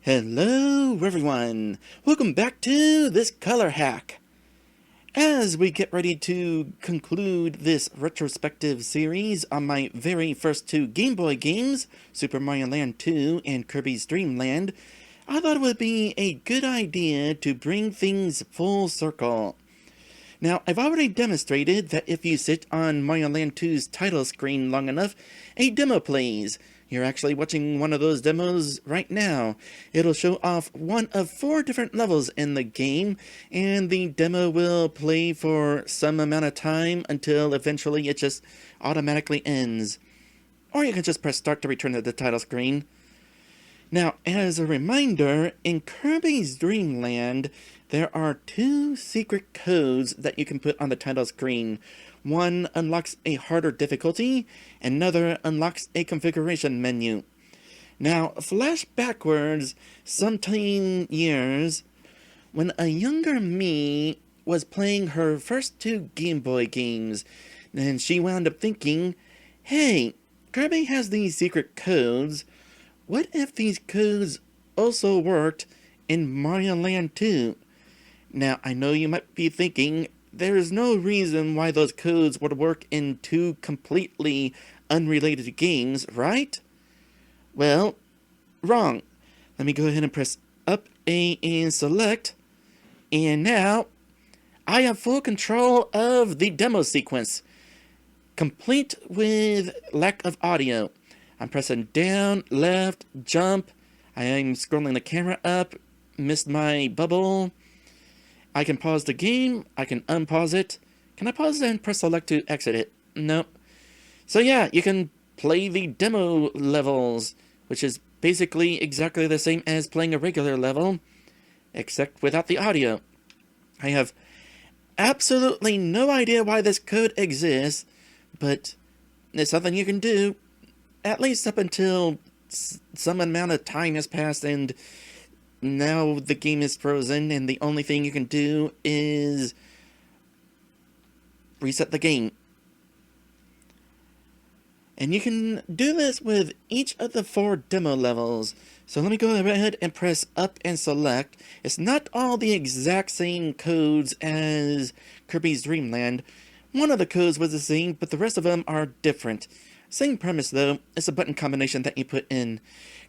Hello everyone! Welcome back to this color hack! As we get ready to conclude this retrospective series on my very first two Game Boy games, Super Mario Land 2 and Kirby's Dream Land, I thought it would be a good idea to bring things full circle. Now, I've already demonstrated that if you sit on Mario Land 2's title screen long enough, a demo plays. You're actually watching one of those demos right now. It'll show off one of 4 different levels in the game, and the demo will play for some amount of time until eventually it just automatically ends. Or you can just press start to return to the title screen. Now, as a reminder, in Kirby's Dream Land, there are 2 secret codes that you can put on the title screen. One unlocks a harder difficulty, another unlocks a configuration menu. Now, flash backwards some 10 years, when a younger me was playing her first 2 Game Boy games, and she wound up thinking, hey, Kirby has these secret codes. What if these codes also worked in Mario Land 2? Now, I know you might be thinking, there is no reason why those codes would work in 2 completely unrelated games, right? Well, wrong. Let me go ahead and press up A and select. And now, I have full control of the demo sequence, complete with lack of audio. I'm pressing down, left, jump. I am scrolling the camera up, missed my bubble. I can pause the game, I can unpause it. Can I pause it and press select to exit it? Nope. So yeah, you can play the demo levels, which is basically exactly the same as playing a regular level, except without the audio. I have absolutely no idea why this code exists, but it's something you can do, at least up until some amount of time has passed and now the game is frozen, and the only thing you can do is reset the game. And you can do this with each of the 4 demo levels. So let me go ahead and press up and select. It's not all the exact same codes as Kirby's Dream Land. One of the codes was the same, but the rest of them are different. Same premise though, it's a button combination that you put in.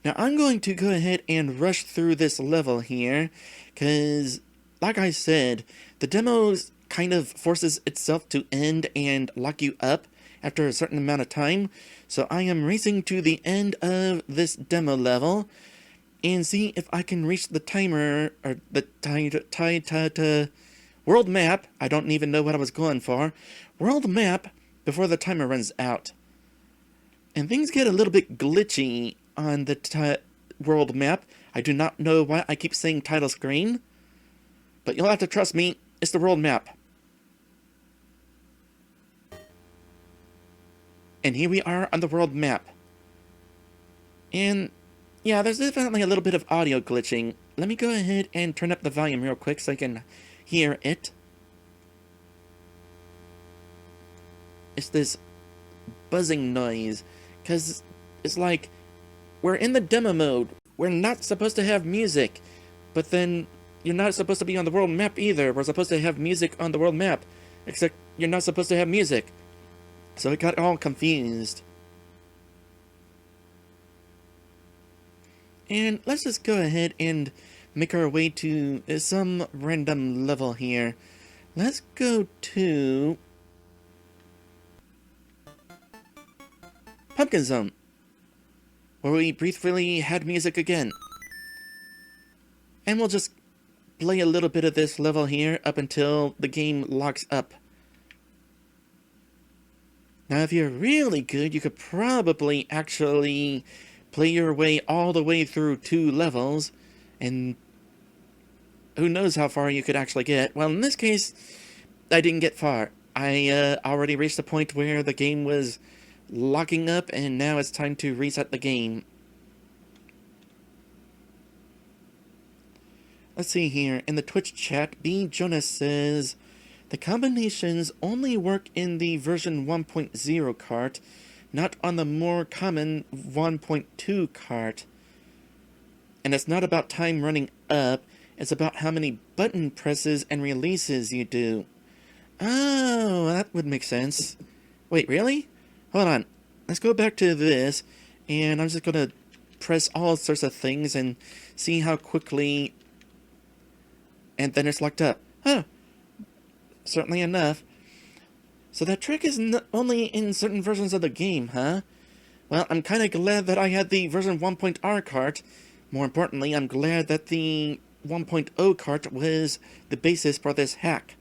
Now I'm going to go ahead and rush through this level here, because like I said, the demo kind of forces itself to end and lock you up after a certain amount of time. So I am racing to the end of this demo level and see if I can reach the timer, or the world map. I don't even know what I was going for. World map before the timer runs out. And things get a little bit glitchy on the world map. I do not know why I keep saying title screen, but you'll have to trust me, it's the world map. And here we are on the world map. And yeah, there's definitely a little bit of audio glitching. Let me go ahead and turn up the volume real quick so I can hear it. It's this buzzing noise, because it's like, we're in the demo mode, we're not supposed to have music, but then you're not supposed to be on the world map either. We're supposed to have music on the world map, except you're not supposed to have music. So it got all confused. And let's just go ahead and make our way to some random level here. Let's go to Pumpkin Zone, where we briefly had music again. And we'll just play a little bit of this level here up until the game locks up. Now if you're really good, you could probably actually play your way all the way through 2 levels, and who knows how far you could actually get. Well, in this case, I didn't get far. I already reached the point where the game was locking up, and now it's time to reset the game. Let's see here. In the Twitch chat, B. Jonas says, the combinations only work in the version 1.0 cart, not on the more common 1.2 cart. And it's not about time running up, it's about how many button presses and releases you do. Oh, that would make sense. Wait, really? Hold on. Let's go back to this, and I'm just gonna press all sorts of things and see how quickly... And then it's locked up. Huh. Certainly enough. So that trick is only in certain versions of the game, huh? Well, I'm kinda glad that I had the version 1.R cart. More importantly, I'm glad that the 1.0 cart was the basis for this hack.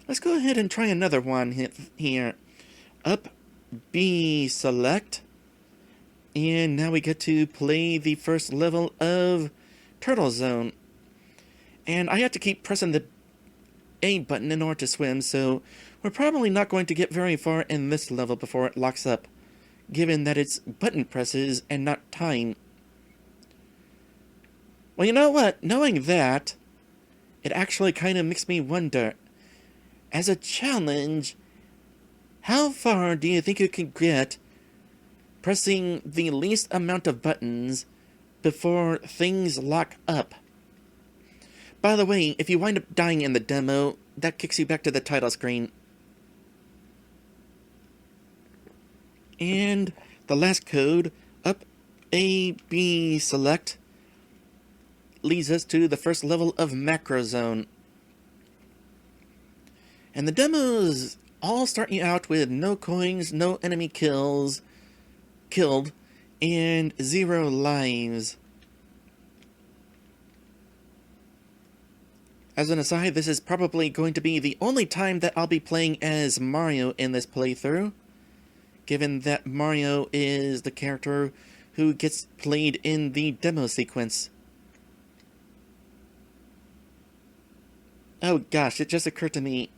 Let's go ahead and try another one here. Up, B, select. And now we get to play the first level of Turtle Zone. And I have to keep pressing the A button in order to swim, so we're probably not going to get very far in this level before it locks up, given that it's button presses and not time. Well, you know what? Knowing that, it actually kind of makes me wonder, as a challenge, how far do you think you can get pressing the least amount of buttons before things lock up? By the way, if you wind up dying in the demo, that kicks you back to the title screen. And the last code, up, A, B, select, leads us to the first level of Macro Zone. And the demos all start you out with no coins, no enemy killed, and 0 lives. As an aside, this is probably going to be the only time that I'll be playing as Mario in this playthrough, given that Mario is the character who gets played in the demo sequence. Oh gosh, it just occurred to me.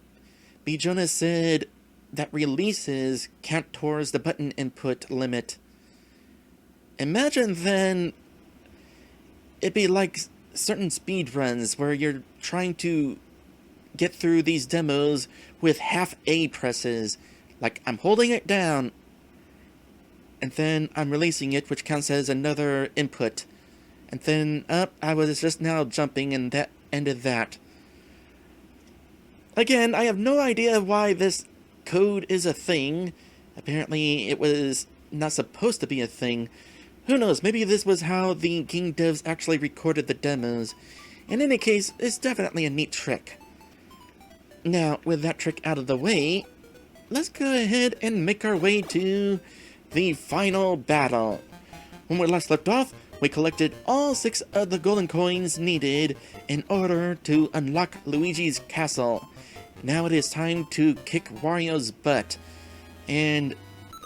B. Jonas said that releases count towards the button input limit. Imagine then it'd be like certain speed runs where you're trying to get through these demos with half A presses. Like, I'm holding it down, and then I'm releasing it, which counts as another input. And then, I was just now jumping, and that ended that. Again, I have no idea why this code is a thing. Apparently, it was not supposed to be a thing. Who knows, maybe this was how the game devs actually recorded the demos. In any case, it's definitely a neat trick. Now, with that trick out of the way, let's go ahead and make our way to the final battle. When we last left off, we collected all 6 of the golden coins needed in order to unlock Luigi's castle. Now it is time to kick Wario's butt. And,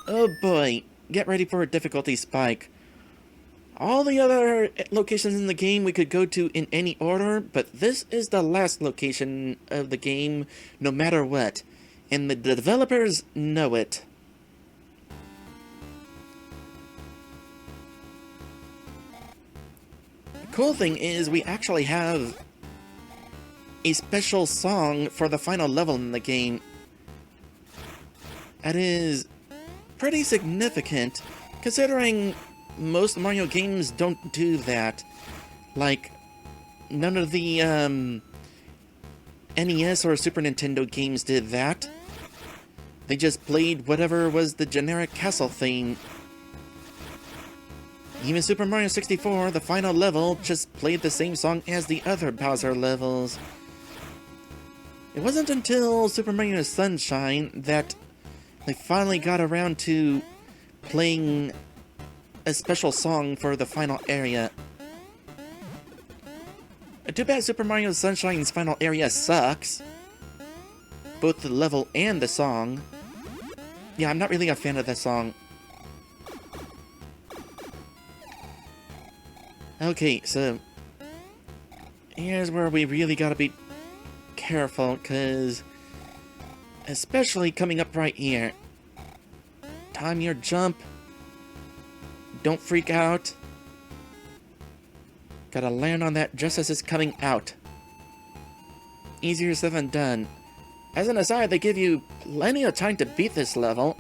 oh boy, get ready for a difficulty spike. All the other locations in the game we could go to in any order, but this is the last location of the game, no matter what. And the developers know it. The cool thing is we actually have a special song for the final level in the game. That is pretty significant, considering most Mario games don't do that. Like, none of the NES or Super Nintendo games did that. They just played whatever was the generic castle theme. Even Super Mario 64, the final level, just played the same song as the other Bowser levels. It wasn't until Super Mario Sunshine that they finally got around to playing a special song for the final area. Too bad Super Mario Sunshine's final area sucks. Both the level and the song. Yeah, I'm not really a fan of that song. Okay, so here's where we really gotta be careful, because especially coming up right here. Time your jump. Don't freak out. Gotta land on that just as it's coming out. Easier said than done. As an aside, they give you plenty of time to beat this level.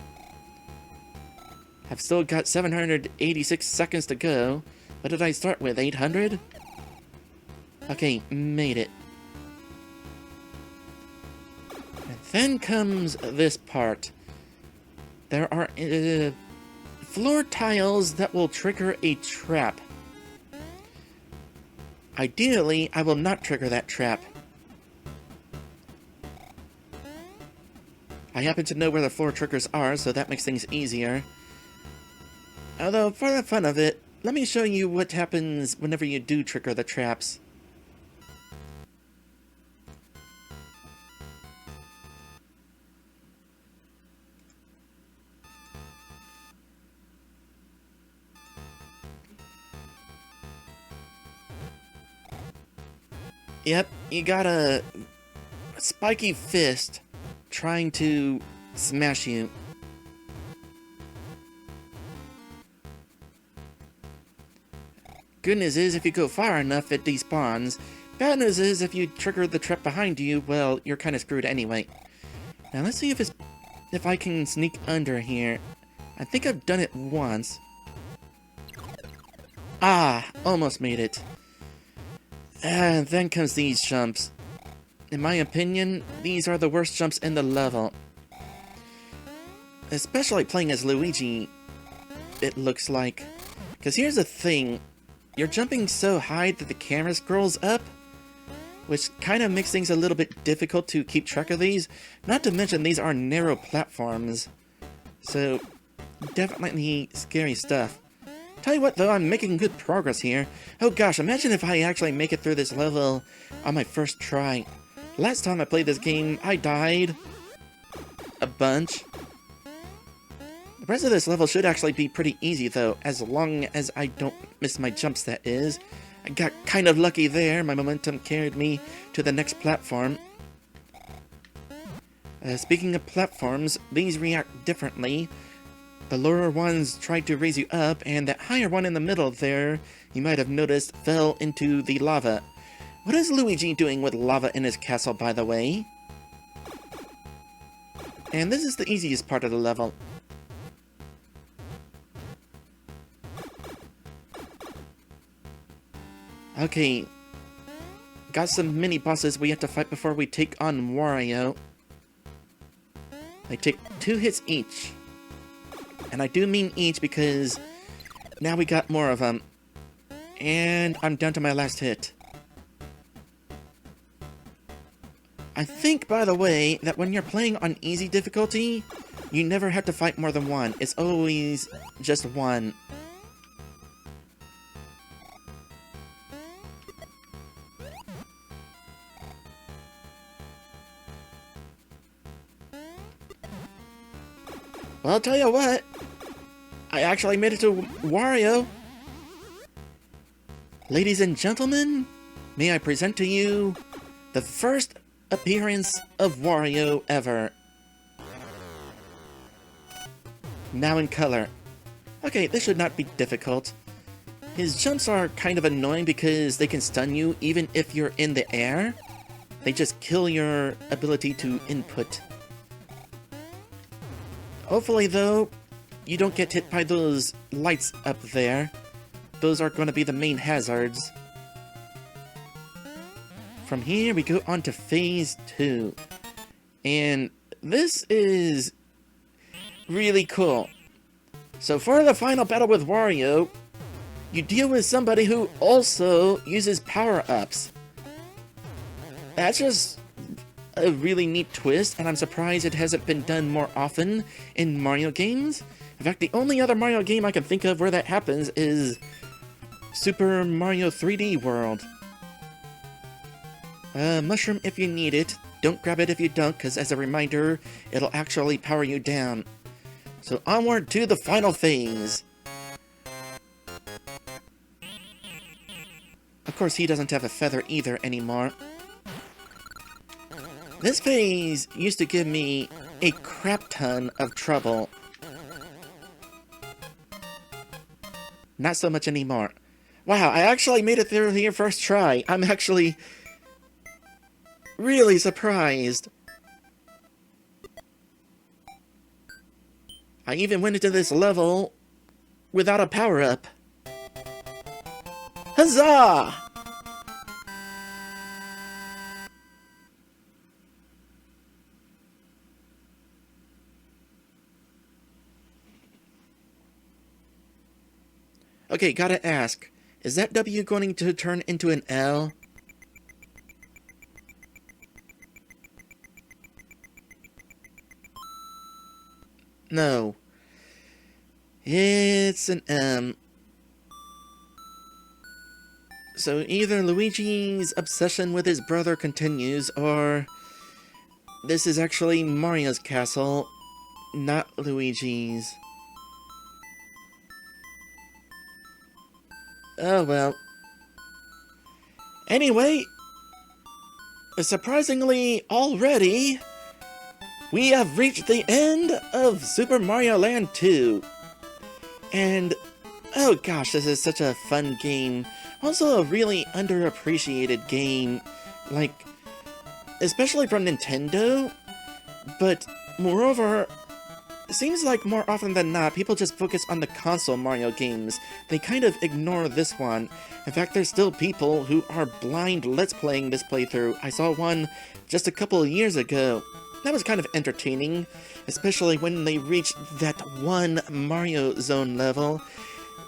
I've still got 786 seconds to go. What did I start with, 800? Okay, made it. And then comes this part. There are floor tiles that will trigger a trap. Ideally, I will not trigger that trap. I happen to know where the floor triggers are, so that makes things easier. Although, for the fun of it, let me show you what happens whenever you do trigger the traps. Yep, you got a spiky fist trying to smash you. Good news is, if you go far enough, it despawns. Bad news is, if you trigger the trap behind you, well, you're kind of screwed anyway. Now let's see if I can sneak under here. I think I've done it once. Ah, almost made it. And then comes these jumps. In my opinion, these are the worst jumps in the level. Especially playing as Luigi, it looks like. Because here's the thing. You're jumping so high that the camera scrolls up, which kind of makes things a little bit difficult to keep track of these. Not to mention these are narrow platforms. So, definitely scary stuff. Tell you what though, I'm making good progress here. Oh gosh, imagine if I actually make it through this level on my first try. Last time I played this game, I died a bunch. The rest of this level should actually be pretty easy though, as long as I don't miss my jumps, that is. I got kind of lucky there, my momentum carried me to the next platform. Speaking of platforms, these react differently. The lower ones tried to raise you up, and that higher one in the middle there, you might have noticed, fell into the lava. What is Luigi doing with lava in his castle, by the way? And this is the easiest part of the level. Okay. Got some mini-bosses we have to fight before we take on Wario. They take 2 hits each. And I do mean each because now we got more of them. And I'm down to my last hit. I think, by the way, that when you're playing on easy difficulty, you never have to fight more than one. It's always just one. Well, I'll tell you what. I actually made it to Wario. Ladies and gentlemen, may I present to you the first appearance of Wario ever. Now in color. Okay, this should not be difficult. His jumps are kind of annoying because they can stun you even if you're in the air. They just kill your ability to input. Hopefully though, you don't get hit by those lights up there. Those are going to be the main hazards. From here, we go on to Phase 2. And this is really cool. So for the final battle with Wario, you deal with somebody who also uses power-ups. That's just a really neat twist, and I'm surprised it hasn't been done more often in Mario games. In fact, the only other Mario game I can think of where that happens is Super Mario 3D World. Mushroom if you need it. Don't grab it if you don't, because as a reminder, it'll actually power you down. So onward to the final phase. Of course, he doesn't have a feather either anymore. This phase used to give me a crap ton of trouble. Not so much anymore. Wow, I actually made it through here first try. I'm actually really surprised. I even went into this level without a power-up. Huzzah! Okay, gotta ask, is that W going to turn into an L? No. It's an M. So either Luigi's obsession with his brother continues, or this is actually Mario's castle, not Luigi's. Oh well. Anyway, surprisingly already, we have reached the end of Super Mario Land 2. And, oh gosh, this is such a fun game. Also a really underappreciated game. Like, especially from Nintendo. But, moreover, it seems like more often than not, people just focus on the console Mario games. They kind of ignore this one. In fact, there's still people who are blind Let's Playing this playthrough. I saw one just a couple of years ago. That was kind of entertaining, especially when they reached that one Mario Zone level.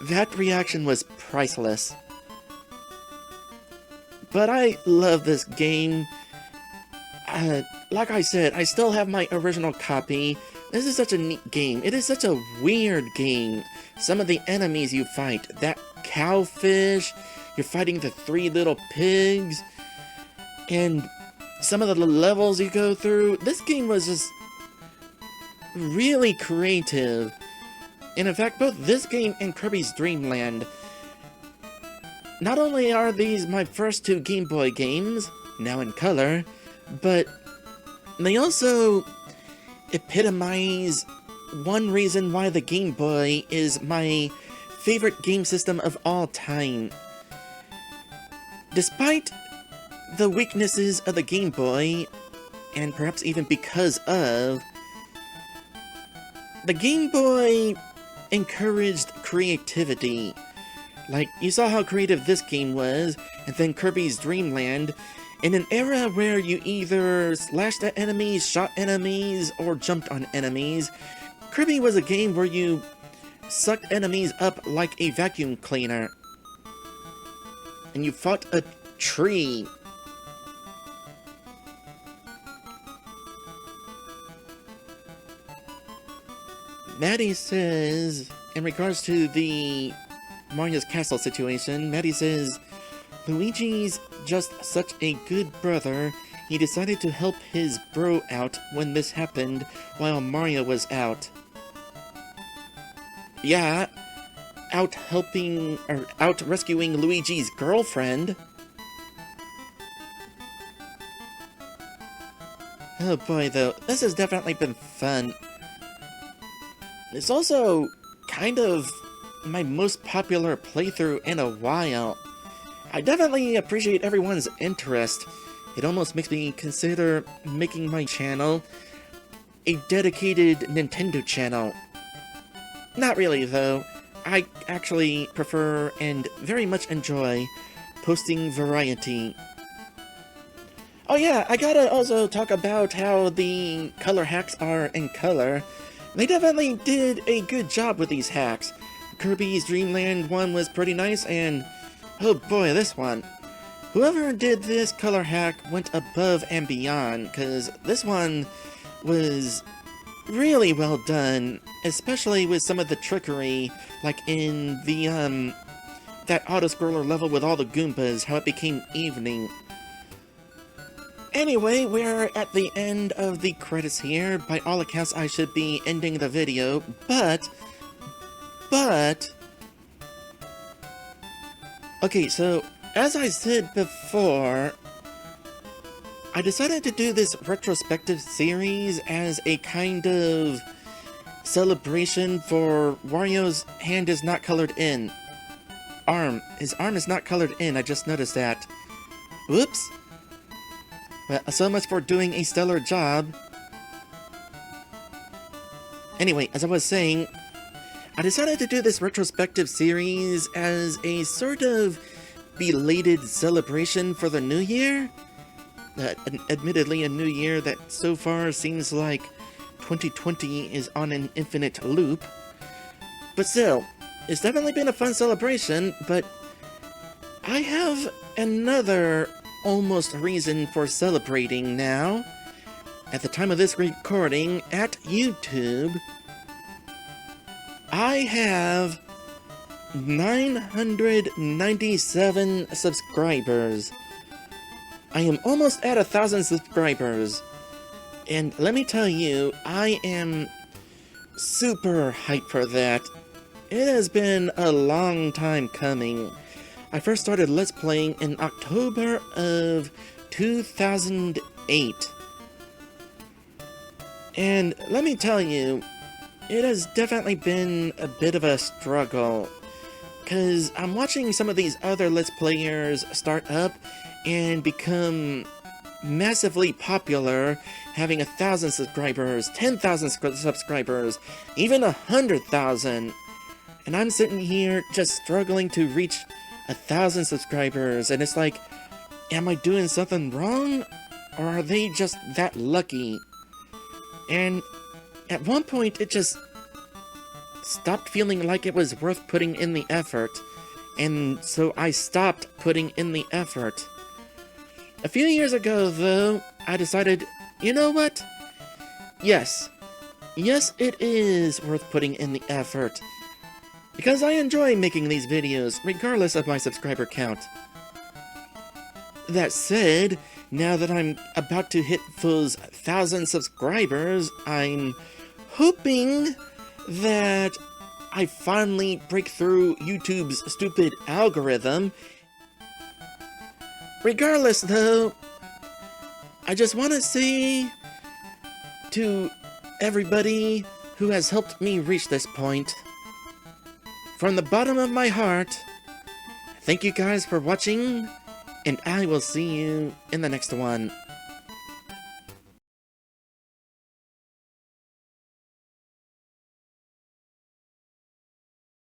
That reaction was priceless. But I love this game. Like I said, I still have my original copy. This is such a neat game. It is such a weird game. Some of the enemies you fight, that cowfish, you're fighting the 3 little pigs, and some of the levels you go through. This game was just really creative. And in fact, both this game and Kirby's Dream Land, not only are these my first 2 Game Boy games, now in color, but they also epitomize one reason why the Game Boy is my favorite game system of all time. Despite the weaknesses of the Game Boy, and perhaps even because of, the Game Boy encouraged creativity. Like, you saw how creative this game was, and then Kirby's Dream Land, in an era where you either slashed at enemies, shot enemies, or jumped on enemies. Kirby was a game where you sucked enemies up like a vacuum cleaner. And you fought a tree. Maddie says, in regards to the Mario's Castle situation, Maddie says, Luigi's just such a good brother, he decided to help his bro out when this happened while Mario was out. Yeah, out rescuing Luigi's girlfriend. Oh boy though, this has definitely been fun. It's also kind of my most popular playthrough in a while. I definitely appreciate everyone's interest. It almost makes me consider making my channel a dedicated Nintendo channel. Not really though. I actually prefer and very much enjoy posting variety. Oh yeah, I gotta also talk about how the color hacks are in color. They definitely did a good job with these hacks. Kirby's Dream Land one was pretty nice, and oh boy, this one. Whoever did this color hack went above and beyond, because this one was really well done, especially with some of the trickery, like in the, that auto-scroller level with all the Goombas, how it became evening. Anyway, we're at the end of the credits here. By all accounts, I should be ending the video, but... Okay, so, as I said before, I decided to do this retrospective series as a kind of celebration for Wario's hand is not colored in. His arm is not colored in, I just noticed that. Whoops. Well, so much for doing a stellar job. Anyway, as I was saying, I decided to do this retrospective series as a sort of belated celebration for the new year. Admittedly, a new year that so far seems like 2020 is on an infinite loop. But still, it's definitely been a fun celebration, but I have another almost reason for celebrating now. At the time of this recording, at YouTube, I have 997 subscribers. I am almost at 1,000 subscribers. And let me tell you, I am super hyped for that. It has been a long time coming. I first started Let's Playing in October of 2008. And let me tell you, it has definitely been a bit of a struggle. Because I'm watching some of these other Let's Players start up and become massively popular, having 1,000 subscribers, 10,000 subscribers, even 100,000. And I'm sitting here just struggling to reach 1,000 subscribers, and it's like, am I doing something wrong? Or are they just that lucky? And at one point, it just stopped feeling like it was worth putting in the effort, and so I stopped putting in the effort. A few years ago, though, I decided, you know what? Yes, it is worth putting in the effort. Because I enjoy making these videos, regardless of my subscriber count. That said, now that I'm about to hit those 1,000 subscribers, I'm hoping that I finally break through YouTube's stupid algorithm. Regardless, though, I just want to say to everybody who has helped me reach this point, from the bottom of my heart, thank you guys for watching, and I will see you in the next one.